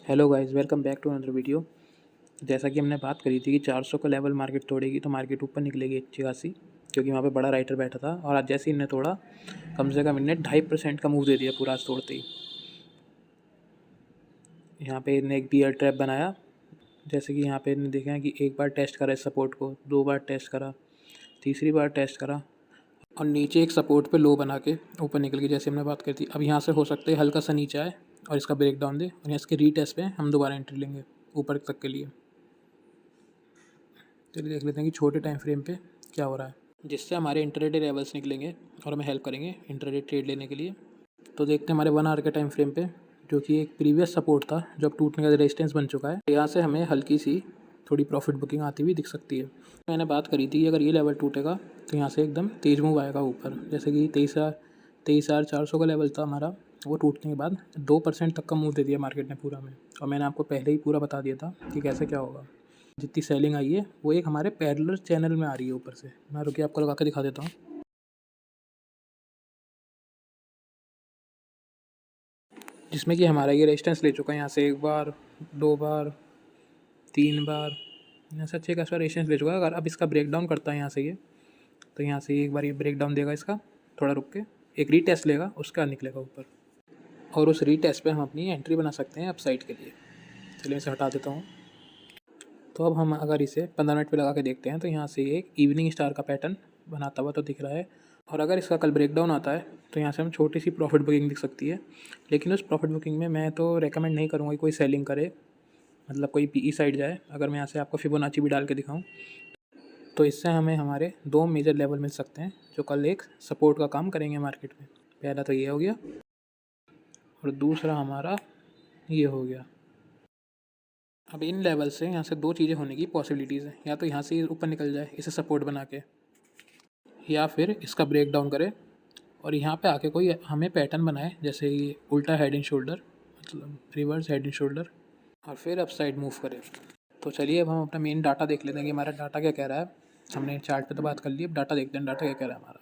Hello guys, welcome back to another video. जैसा कि हमने बात करी थी कि 400 का लेवल मार्केट तोड़ेगी तो मार्केट ऊपर निकलेगी अच्छी खासी, क्योंकि वहाँ पे बड़ा राइटर बैठा था। और आज जैसे ही इन्हें तोड़ा, कम से कम इन्हें 2.5% का मूव दे दिया पूरा आज तोड़ते ही। यहाँ पे इन्हें एक बियर ट्रैप बनाया। जैसे कि यहाँ पे इन्हें देखा है कि एक बार टेस्ट करा इस सपोर्ट को, 2 बार टेस्ट करा, तीसरी बार टेस्ट करा और नीचे एक सपोर्ट पे लो बना के ऊपर निकल गई, जैसे हमने बात करी थी। अब यहाँ से हो सकता है हल्का सा नीचे आए और इसका ब्रेक डाउन दे, और यहाँ इसके रीटेस्ट पे हम दोबारा एंट्री लेंगे ऊपर तक के लिए। चलिए देख लेते हैं कि छोटे टाइम फ्रेम पे क्या हो रहा है, जिससे हमारे इंटरडे लेवल्स निकलेंगे और हमें हेल्प करेंगे इंटरडे ट्रेड लेने के लिए। तो देखते हैं हमारे 1 आवर के टाइम फ्रेम पे, जो कि एक प्रीवियस सपोर्ट था जो अब टूटने का रेजिस्टेंस बन चुका है। यहाँ से हमें हल्की सी थोड़ी प्रॉफिट बुकिंग आती हुई दिख सकती है। मैंने बात करी थी अगर ये लेवल टूटेगा तो यहाँ से एकदम तेज़ मूव आएगा ऊपर। जैसे कि 23,400 का लेवल था हमारा, वो टूटने के बाद 2% तक का मूव दे दिया मार्केट ने पूरा में। और मैंने आपको पहले ही पूरा बता दिया था कि कैसे क्या होगा। जितनी सेलिंग आई है वो एक हमारे पैरेलल चैनल में आ रही है ऊपर से। मैं रुकिए आपको लगा के दिखा देता हूँ। जिसमें कि हमारा ये रेजिस्टेंस ले चुका है यहाँ से 1 बार, 2 बार, 3 बार, यहाँ से अच्छे खासा रेजिस्टेंस ले चुका है। अगर अब इसका ब्रेक डाउन करता है यहाँ से ये, तो यहाँ से एक बार ये ब्रेक डाउन देगा इसका, थोड़ा रुक के एक रीटेस्ट लेगा, उसके बाद निकलेगा ऊपर। और उस रीटेस्ट पे हम अपनी एंट्री बना सकते हैं अपसाइड के लिए। चलिए इसे हटा देता हूँ। तो अब हम अगर इसे 15 मिनट पे लगा के देखते हैं तो यहाँ से एक इवनिंग स्टार का पैटर्न बनाता हुआ तो दिख रहा है। और अगर इसका कल ब्रेक डाउन आता है तो यहाँ से हम छोटी सी प्रॉफिट बुकिंग दिख सकती है। लेकिन उस प्रॉफिट बुकिंग में मैं तो रेकमेंड नहीं करूँगा कि कोई सेलिंग करे, मतलब कोई पीई साइड जाए। अगर मैं यहाँ से आपको फिबोनाची भी डाल के दिखाऊँ तो इससे हमें हमारे 2 मेजर लेवल मिल सकते हैं जो कल एक सपोर्ट का काम करेंगे मार्केट में। पहला तो ये हो गया और दूसरा हमारा ये हो गया। अब इन लेवल से यहाँ से 2 चीज़ें होने की पॉसिबिलिटीज़ हैं। या तो यहाँ से ऊपर निकल जाए इसे सपोर्ट बना के, या फिर इसका ब्रेक डाउन करे और यहाँ पे आके कोई हमें पैटर्न बनाए, जैसे ये उल्टा हेड एंड शोल्डर, मतलब रिवर्स हेड एंड शोल्डर, और फिर अप साइड मूव करे। तो चलिए अब हम अपना मेन डाटा देख लेते हैं कि हमारा डाटा क्या कह रहा है। हमने चार्ट पे तो बात कर ली, अब डाटा देखते हैं डाटा क्या कह रहा है हमारा।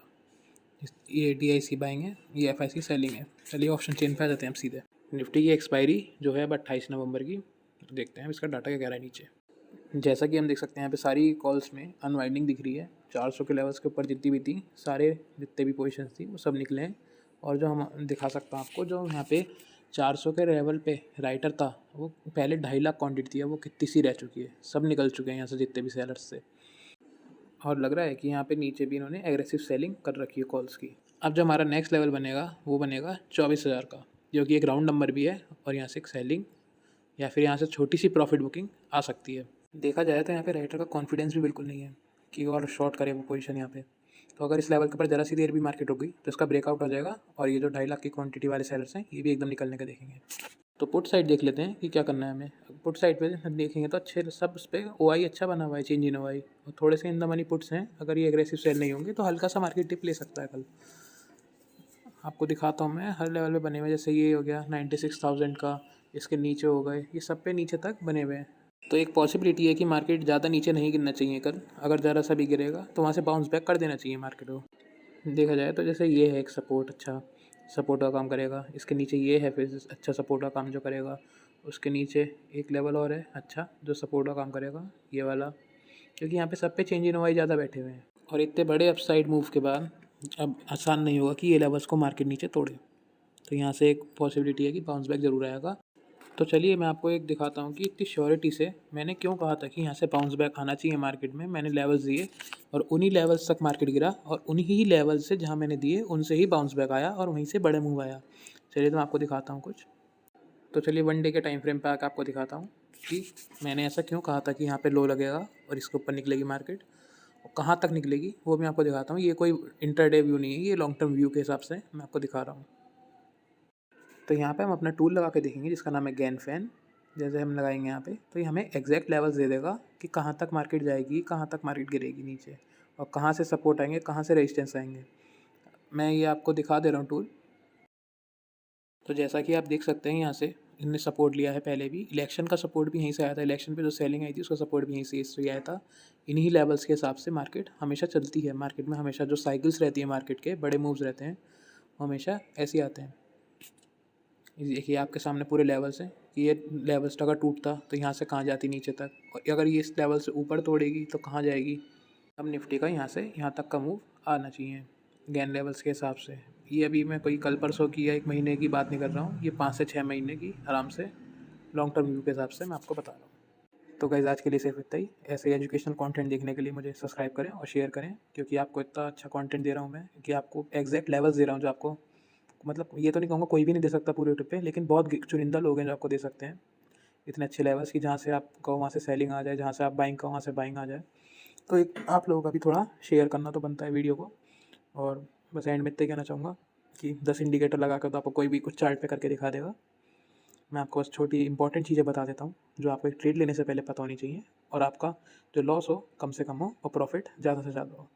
ये DIC बाइंग है, ये FIC सेलिंग है। चलिए ऑप्शन चेन पे आ जाते हैं हम सीधे। निफ्टी की एक्सपायरी जो है अब 28 नवंबर की। तो देखते हैं इसका डाटा क्या कह रहा है नीचे। जैसा कि हम देख सकते हैं यहाँ पे सारी कॉल्स में अनवाइंडिंग दिख रही है। 400 के लेवल्स के ऊपर जितनी भी थी, सारे जितने भी पोजीशंस थी वो सब निकले हैं। और जो हम दिखा सकता हूँ आपको, जो यहाँ पे 400 के लेवल पे राइटर था, वो पहले 2.5 लाख क्वांटिटी थी, अब वो कितनी सी रह चुकी है। सब निकल चुके हैं यहाँ से जितने भी सेलर्स से। और लग रहा है कि यहाँ पे नीचे भी इन्होंने एग्रेसिव सेलिंग कर रखी है कॉल्स की। अब जो हमारा नेक्स्ट लेवल बनेगा वो बनेगा 24,000 का, जो कि एक राउंड नंबर भी है। और यहाँ से एक सेलिंग या फिर यहाँ से छोटी सी प्रॉफिट बुकिंग आ सकती है। देखा जाए तो यहाँ पे राइटर का कॉन्फिडेंस भी बिल्कुल नहीं है कि और शॉर्ट करे वो पोजीशन यहाँ पे। तो अगर इस लेवल के ऊपर ज़रा सी देर भी मार्केट हो गई तो इसका ब्रेकआउट हो जाएगा और ये जो 2.5 लाख की क्वांटिटी वाले सेलर्स हैं ये भी एकदम निकलने का देखेंगे। तो पुट साइड देख लेते हैं कि क्या करना है हमें। पुट साइड पे देखेंगे तो अच्छे सब उस पर OI अच्छा बना हुआ है, चेंज इन OI, और थोड़े से इन द मनी पुट्स हैं। अगर ये एग्रेसिव सेल नहीं होंगे तो हल्का सा मार्केट डिप ले सकता है कल। आपको दिखाता हूँ मैं, हर लेवल पे बने हुए, जैसे ये हो गया 96,000 का, इसके नीचे हो गए, ये सब पे नीचे तक बने हुए हैं। तो एक पॉसिबिलिटी है कि मार्केट ज़्यादा नीचे नहीं गिरना चाहिए कल। अगर ज़रा सा भी गिरेगा तो वहाँ से बाउंस बैक कर देना चाहिए मार्केट को। देखा जाए तो जैसे ये है एक सपोर्ट, अच्छा सपोर्ट का काम करेगा। इसके नीचे ये है फिर अच्छा सपोर्ट का काम जो करेगा। उसके नीचे एक लेवल और है अच्छा जो सपोर्ट का काम करेगा, ये वाला। क्योंकि यहाँ पे सब पे चेंज इन OI ज़्यादा बैठे हुए हैं और इतने बड़े अपसाइड मूव के बाद अब आसान नहीं होगा कि ये लेवल्स को मार्केट नीचे तोड़े। तो यहाँ से एक पॉसिबिलिटी है कि बाउंस बैक ज़रूर आएगा। तो चलिए मैं आपको एक दिखाता हूँ कि इतनी श्योरिटी से मैंने क्यों कहा था कि यहाँ से बाउंस बैक आना चाहिए मार्केट में। मैंने लेवल्स दिए और उन्हीं लेवल्स तक मार्केट गिरा, और उन्हीं ही लेवल्स से जहाँ मैंने दिए उनसे ही बाउंस बैक आया और वहीं से बड़े मूव आया। चलिए तो मैं आपको दिखाता हूँ कुछ। तो चलिए 1 डे के टाइम फ्रेम पे आकर आपको दिखाता हूँ कि मैंने ऐसा क्यों कहा था कि यहाँ पे लो लगेगा और इसके ऊपर निकलेगी मार्केट, और कहाँ तक निकलेगी वो मैं आपको दिखाता हूँ। ये कोई इंटरडे व्यू नहीं है, ये लॉन्ग टर्म व्यू के हिसाब से मैं आपको दिखा रहा हूँ। तो यहाँ पे हम अपना टूल लगा के देखेंगे जिसका नाम है गैन फैन। जैसे हम लगाएंगे यहाँ पे तो ये हमें एग्जैक्ट लेवल्स दे देगा कि कहाँ तक मार्केट जाएगी, कहाँ तक मार्केट गिरेगी नीचे, और कहाँ से सपोर्ट आएंगे, कहाँ से रेजिस्टेंस आएंगे। मैं ये आपको दिखा दे रहा हूँ टूल। तो जैसा कि आप देख सकते हैं यहाँ से इनने सपोर्ट लिया है पहले भी। इलेक्शन का सपोर्ट भी यहीं से आया था, इलेक्शन पे जो सेलिंग आई थी उसका सपोर्ट भी यहीं से इससे आया था। इन्हीं लेवल्स के हिसाब से मार्केट हमेशा चलती है। मार्केट में हमेशा जो साइकिल्स रहती है मार्केट के बड़े मूव्स रहते हैं वो हमेशा ऐसे आते हैं। ये देखिए आपके सामने पूरे लेवल्स हैं कि ये लेवल्स अगर टूटता तो यहाँ से कहाँ जाती नीचे तक, और अगर ये इस लेवल से ऊपर तोड़ेगी तो कहाँ जाएगी। अब निफ्टी का यहाँ से यहाँ तक का मूव आना चाहिए गेन लेवल्स के हिसाब से। ये अभी मैं कोई कल परसों की या 1 महीने की बात नहीं कर रहा हूँ, ये 5 से 6 महीने की आराम से लॉन्ग टर्म व्यू के हिसाब से मैं आपको बता रहा हूँ। तो गाइस आज के लिए सिर्फ इतना ही। ऐसे एजुकेशनल कंटेंट देखने के लिए मुझे सब्सक्राइब करें और शेयर करें, क्योंकि आपको इतना अच्छा कंटेंट दे रहा हूँ मैं कि आपको एग्जैक्ट लेवल्स दे रहा हूँ जो आपको, मतलब ये तो नहीं कहूँगा कोई भी नहीं दे सकता पूरे यूट्यूब पे, लेकिन बहुत चुनिंदा लोग हैं जो आपको दे सकते हैं इतने अच्छे लेवल्स की, जहाँ से आप कहो वहाँ से सेलिंग आ जाए, जहाँ से आप बाइंग कहो वहाँ से बाइंग आ जाए। तो एक आप लोगों का भी थोड़ा शेयर करना तो बनता है वीडियो को। और बस एंड में इतना ही कहना चाहूँगा कि 10 इंडिकेटर लगा कर तो आपको कोई भी कुछ चार्ट पे करके दिखा देगा। मैं आपको बस छोटी इंपॉर्टेंट चीज़ें बता देता हूँ जो आपको एक ट्रेड लेने से पहले पता होनी चाहिए, और आपका जो लॉस हो कम से कम हो और प्रॉफिट ज़्यादा से ज़्यादा हो।